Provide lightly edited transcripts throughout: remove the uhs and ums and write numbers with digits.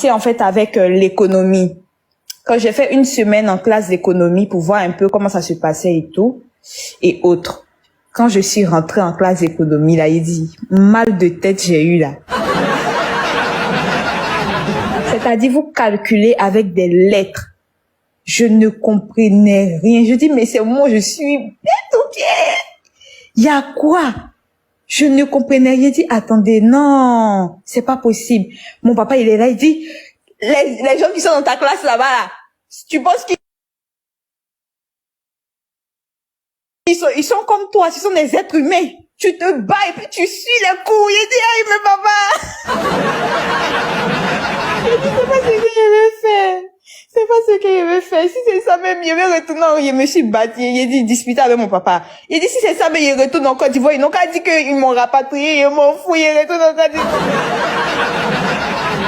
commencé en fait avec l'économie. Quand j'ai fait une semaine en classe d'économie pour voir un peu comment ça se passait et tout, et autres. Quand je suis rentrée en classe d'économie, là, il dit, mal de tête j'ai eu là. C'est-à-dire, vous calculez avec des lettres. Je ne comprenais rien. Je dis, mais c'est moi, je suis bête ou bien? Il y a quoi? Je ne comprenais rien. Il dit, attendez, non, c'est pas possible. Mon papa, il est là, il dit, les gens qui sont dans ta classe là-bas, là, tu penses ils sont comme toi, ce sont des êtres humains. Tu te bats et puis tu suis les coups. Il dit, aïe, mais papa. Il dit, c'est pas ce que je vais faire. C'est pas ce que je vais faire. Si c'est ça même, je vais retourner. Je me suis battu. Il dit, disputer avec mon papa. Il dit, si c'est ça, mais je retourne en Côte d'Ivoire. Ils n'ont qu'à dire qu'ils m'ont rapatrié. Ils m'ont fouillé. Je retourne en Côte d'Ivoire.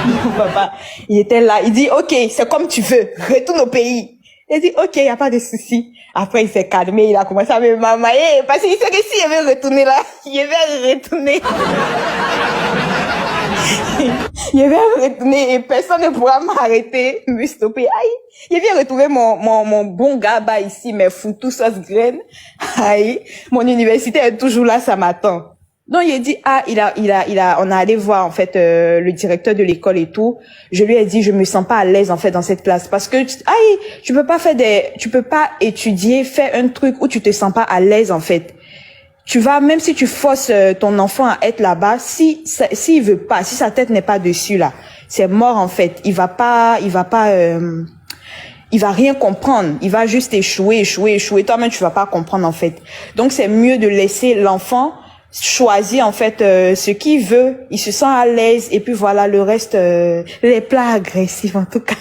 Mon papa, il était là. Il dit, ok, c'est comme tu veux. Retourne au pays. Il dit, ok, y a pas de souci. Après, il s'est calmé. Il a commencé à me mamailler. Parce qu'il sait que si je vais retourner là, je vais retourner. Je vais retourner et personne ne pourra m'arrêter, me stopper. Aïe, je viens retrouver mon bon gars bas ici, mes foutus sauce graine. Aïe, mon université est toujours là, ça m'attend. Donc il a dit on a allé voir en fait le directeur de l'école et tout. Je lui ai dit je me sens pas à l'aise en fait dans cette classe parce que tu peux pas étudier, faire un truc où tu te sens pas à l'aise en fait. Tu vas, même si tu forces ton enfant à être là-bas, s'il veut pas, si sa tête n'est pas dessus là, c'est mort en fait. Il va rien comprendre. Il va juste échouer. Toi-même, tu vas pas comprendre en fait. Donc c'est mieux de laisser l'enfant choisir en fait ce qu'il veut. Il se sent à l'aise et puis voilà le reste, les plats agressifs en tout cas.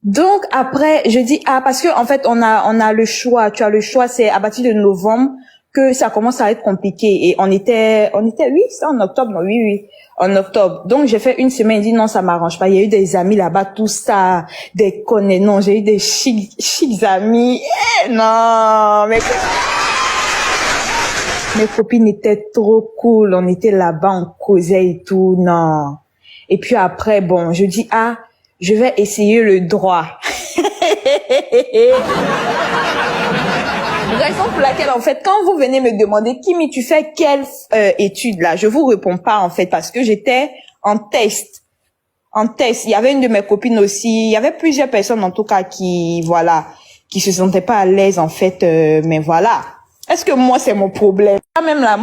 Donc après, je dis parce que en fait on a le choix. Tu as le choix. C'est à partir de novembre que ça commence à être compliqué. Et on était oui, c'est en octobre, non, oui, en octobre. Donc j'ai fait une semaine. Il dit non, ça m'arrange pas. Il y a eu des amis là-bas, tout ça, des connaissances. Non, j'ai eu des chics amis. Non, mais mes copines étaient trop cool. On était là-bas, on causait et tout. Non. Et puis après, bon, je dis je vais essayer le droit. Raison pour laquelle, en fait, quand vous venez me demander, Kimi, tu fais quelle étude là? Je vous réponds pas, en fait, parce que j'étais en test. Il y avait une de mes copines aussi. Il y avait plusieurs personnes, en tout cas, qui se sentaient pas à l'aise, en fait. Mais voilà. Est-ce que moi, c'est mon problème? Même là,